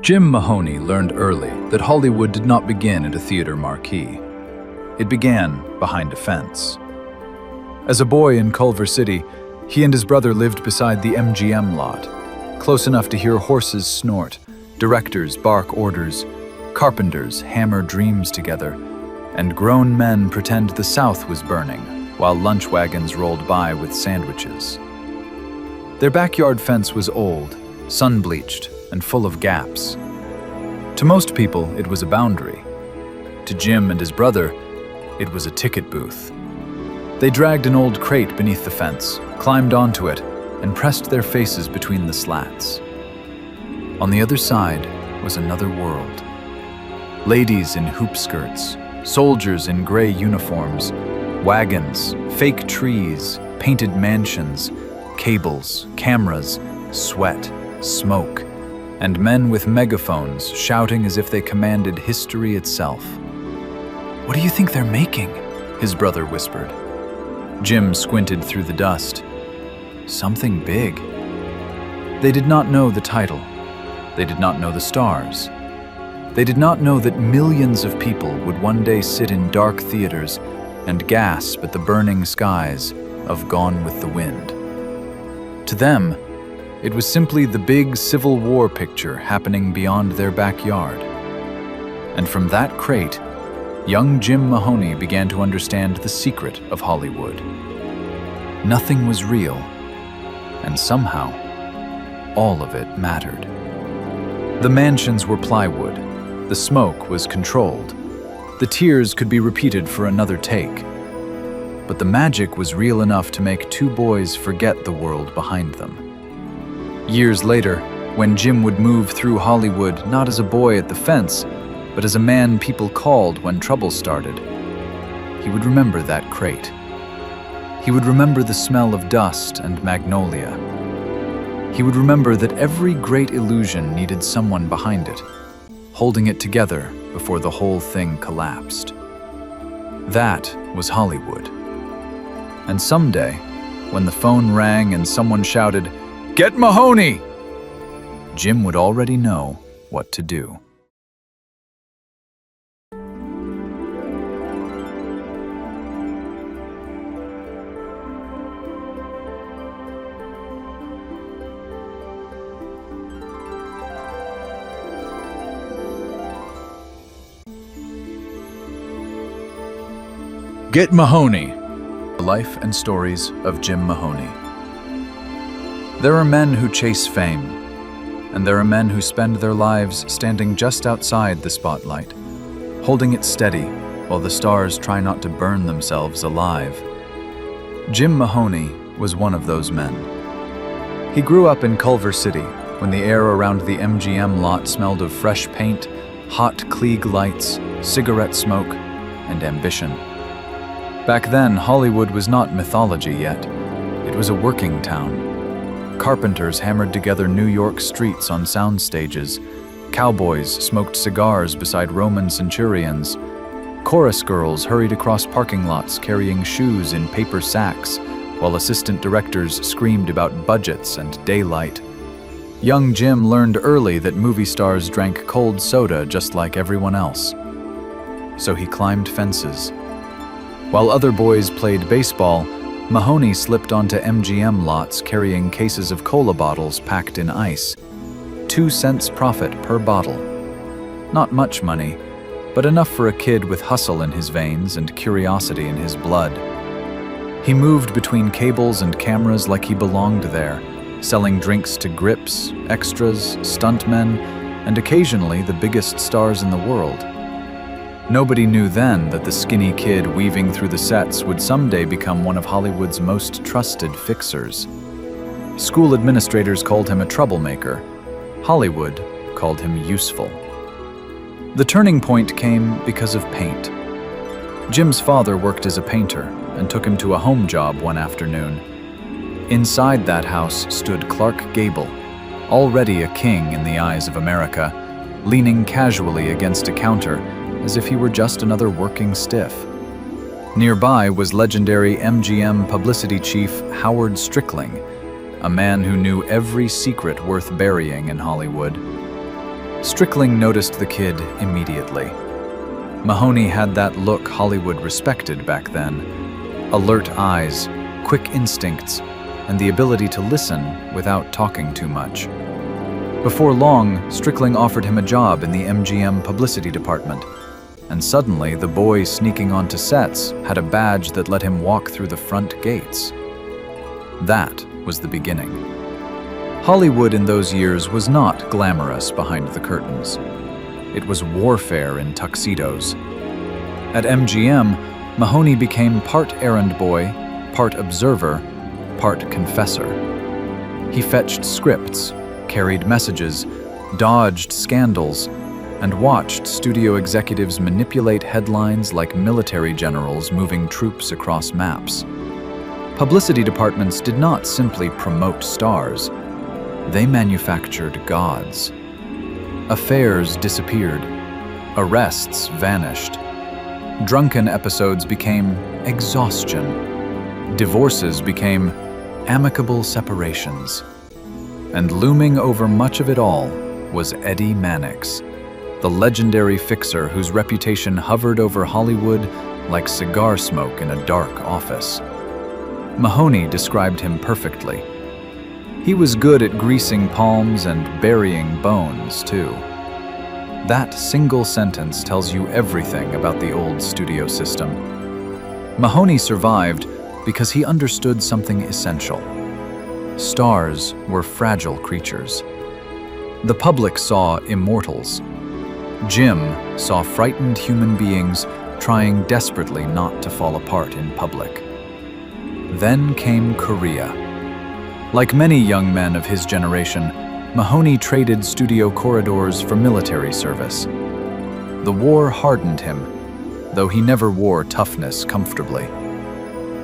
Jim Mahoney learned early that Hollywood did not begin at a theater marquee. It began behind a fence. As a boy in Culver City, he and his brother lived beside the MGM lot, close enough to hear horses snort, directors bark orders, carpenters hammer dreams together, and grown men pretend the South was burning while lunch wagons rolled by with sandwiches. Their backyard fence was old, sun-bleached, and full of gaps. To most people, it was a boundary. To Jim and his brother, it was a ticket booth. They dragged an old crate beneath the fence, climbed onto it, and pressed their faces between the slats. On the other side was another world. Ladies in hoop skirts, soldiers in gray uniforms, wagons, fake trees, painted mansions, cables, cameras, sweat, smoke, and men with megaphones shouting as if they commanded history itself. "What do you think they're making?" his brother whispered. Jim squinted through the dust. "Something big." They did not know the title. They did not know the stars. They did not know that millions of people would one day sit in dark theaters and gasp at the burning skies of Gone with the Wind. To them, it was simply the big Civil War picture happening beyond their backyard. And from that crate, young Jim Mahoney began to understand the secret of Hollywood. Nothing was real, and somehow, all of it mattered. The mansions were plywood, the smoke was controlled, the tears could be repeated for another take. But the magic was real enough to make two boys forget the world behind them. Years later, when Jim would move through Hollywood not as a boy at the fence, but as a man people called when trouble started, he would remember that crate. He would remember the smell of dust and magnolia. He would remember that every great illusion needed someone behind it, holding it together before the whole thing collapsed. That was Hollywood. And someday, when the phone rang and someone shouted, "Get Mahoney!" Jim would already know what to do. Get Mahoney! The life and stories of Jim Mahoney. There are men who chase fame, and there are men who spend their lives standing just outside the spotlight, holding it steady while the stars try not to burn themselves alive. Jim Mahoney was one of those men. He grew up in Culver City when the air around the MGM lot smelled of fresh paint, hot Klieg lights, cigarette smoke, and ambition. Back then, Hollywood was not mythology yet. It was a working town. Carpenters hammered together New York streets on sound stages. Cowboys smoked cigars beside Roman centurions. Chorus girls hurried across parking lots carrying shoes in paper sacks, while assistant directors screamed about budgets and daylight. Young Jim learned early that movie stars drank cold soda just like everyone else. So he climbed fences. While other boys played baseball, Mahoney slipped onto MGM lots carrying cases of cola bottles packed in ice. 2 cents profit per bottle. Not much money, but enough for a kid with hustle in his veins and curiosity in his blood. He moved between cables and cameras like he belonged there, selling drinks to grips, extras, stuntmen, and occasionally the biggest stars in the world. Nobody knew then that the skinny kid weaving through the sets would someday become one of Hollywood's most trusted fixers. School administrators called him a troublemaker. Hollywood called him useful. The turning point came because of paint. Jim's father worked as a painter and took him to a home job one afternoon. Inside that house stood Clark Gable, already a king in the eyes of America, leaning casually against a counter as if he were just another working stiff. Nearby was legendary MGM publicity chief Howard Strickling, a man who knew every secret worth burying in Hollywood. Strickling noticed the kid immediately. Mahoney had that look Hollywood respected back then: alert eyes, quick instincts, and the ability to listen without talking too much. Before long, Strickling offered him a job in the MGM publicity department, and suddenly the boy sneaking onto sets had a badge that let him walk through the front gates. That was the beginning. Hollywood in those years was not glamorous behind the curtains. It was warfare in tuxedos. At MGM, Mahoney became part errand boy, part observer, part confessor. He fetched scripts, carried messages, dodged scandals, and watched studio executives manipulate headlines like military generals moving troops across maps. Publicity departments did not simply promote stars. They manufactured gods. Affairs disappeared. Arrests vanished. Drunken episodes became exhaustion. Divorces became amicable separations. And looming over much of it all was Eddie Mannix, the legendary fixer whose reputation hovered over Hollywood like cigar smoke in a dark office. Mahoney described him perfectly. He was good at greasing palms and burying bones, too. That single sentence tells you everything about the old studio system. Mahoney survived because he understood something essential. Stars were fragile creatures. The public saw immortals. Jim saw frightened human beings trying desperately not to fall apart in public. Then came Korea. Like many young men of his generation, Mahoney traded studio corridors for military service. The war hardened him, though he never wore toughness comfortably.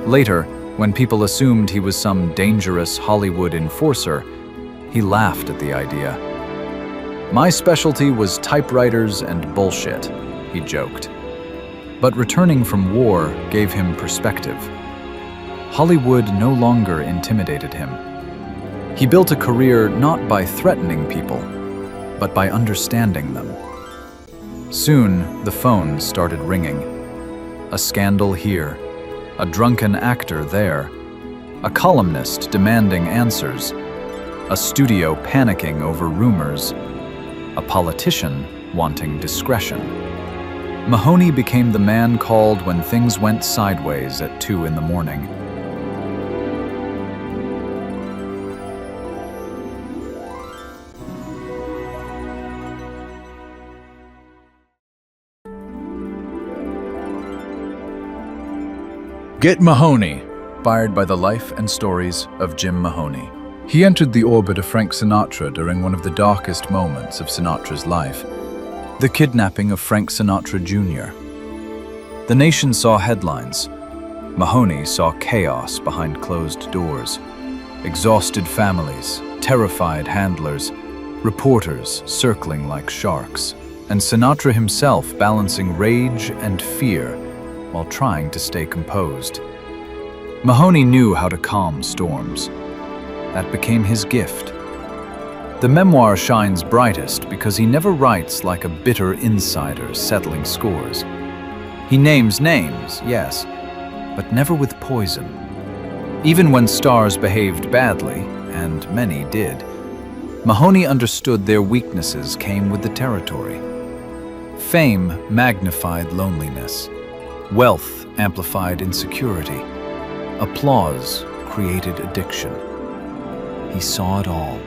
Later, when people assumed he was some dangerous Hollywood enforcer, he laughed at the idea. "My specialty was typewriters and bullshit," he joked. But returning from war gave him perspective. Hollywood no longer intimidated him. He built a career not by threatening people, but by understanding them. Soon, the phone started ringing. A scandal here, a drunken actor there, a columnist demanding answers, a studio panicking over rumors, a politician wanting discretion. Mahoney became the man called when things went sideways at 2 in the morning. Get Mahoney, inspired by the life and stories of Jim Mahoney. He entered the orbit of Frank Sinatra during one of the darkest moments of Sinatra's life, the kidnapping of Frank Sinatra Jr. The nation saw headlines. Mahoney saw chaos behind closed doors. Exhausted families, terrified handlers, reporters circling like sharks, and Sinatra himself balancing rage and fear while trying to stay composed. Mahoney knew how to calm storms. That became his gift. The memoir shines brightest because he never writes like a bitter insider settling scores. He names names, yes, but never with poison. Even when stars behaved badly, and many did, Mahoney understood their weaknesses came with the territory. Fame magnified loneliness. Wealth amplified insecurity. Applause created addiction. He saw it all.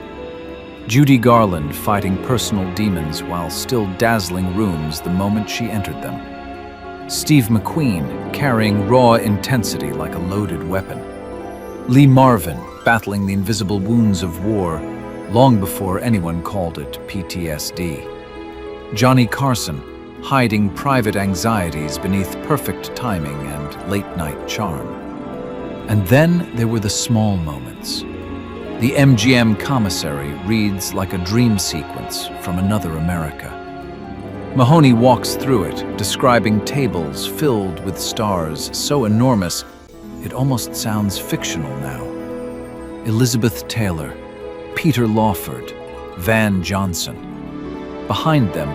Judy Garland fighting personal demons while still dazzling rooms the moment she entered them. Steve McQueen carrying raw intensity like a loaded weapon. Lee Marvin battling the invisible wounds of war long before anyone called it PTSD. Johnny Carson hiding private anxieties beneath perfect timing and late-night charm. And then there were the small moments. The MGM commissary reads like a dream sequence from another America. Mahoney walks through it, describing tables filled with stars so enormous it almost sounds fictional now. Elizabeth Taylor, Peter Lawford, Van Johnson. Behind them,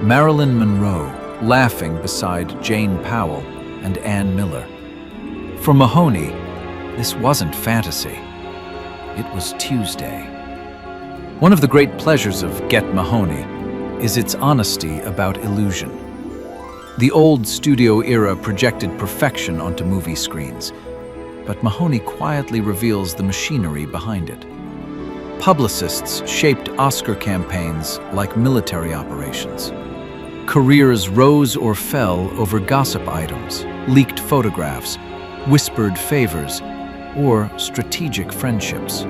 Marilyn Monroe, laughing beside Jane Powell and Ann Miller. For Mahoney, this wasn't fantasy. It was Tuesday. One of the great pleasures of Get Mahoney is its honesty about illusion. The old studio era projected perfection onto movie screens, but Mahoney quietly reveals the machinery behind it. Publicists shaped Oscar campaigns like military operations. Careers rose or fell over gossip items, leaked photographs, whispered favors, or strategic friendships.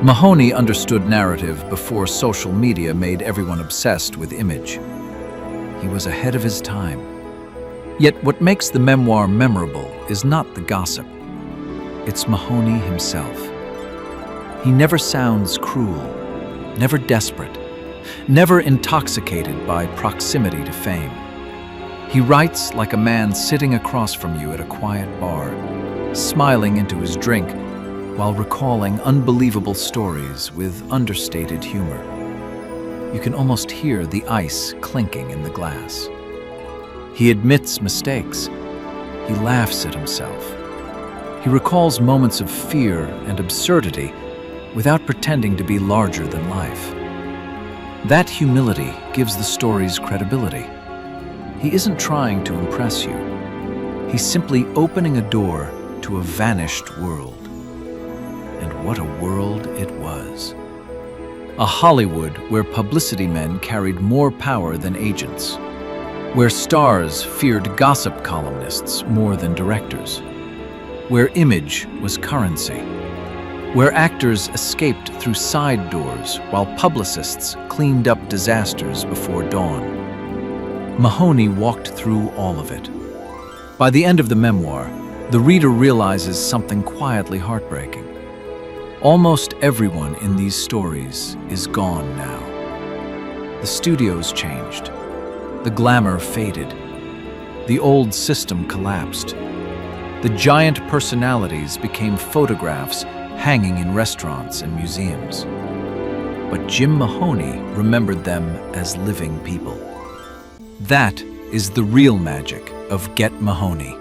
Mahoney understood narrative before social media made everyone obsessed with image. He was ahead of his time. Yet what makes the memoir memorable is not the gossip. It's Mahoney himself. He never sounds cruel, never desperate, never intoxicated by proximity to fame. He writes like a man sitting across from you at a quiet bar, smiling into his drink while recalling unbelievable stories with understated humor. You can almost hear the ice clinking in the glass. He admits mistakes. He laughs at himself. He recalls moments of fear and absurdity without pretending to be larger than life. That humility gives the stories credibility. He isn't trying to impress you. He's simply opening a door to a vanished world. And what a world it was. A Hollywood where publicity men carried more power than agents, where stars feared gossip columnists more than directors, where image was currency, where actors escaped through side doors while publicists cleaned up disasters before dawn. Mahoney walked through all of it. By the end of the memoir, the reader realizes something quietly heartbreaking. Almost everyone in these stories is gone now. The studios changed. The glamour faded. The old system collapsed. The giant personalities became photographs hanging in restaurants and museums. But Jim Mahoney remembered them as living people. That is the real magic of Get Mahoney.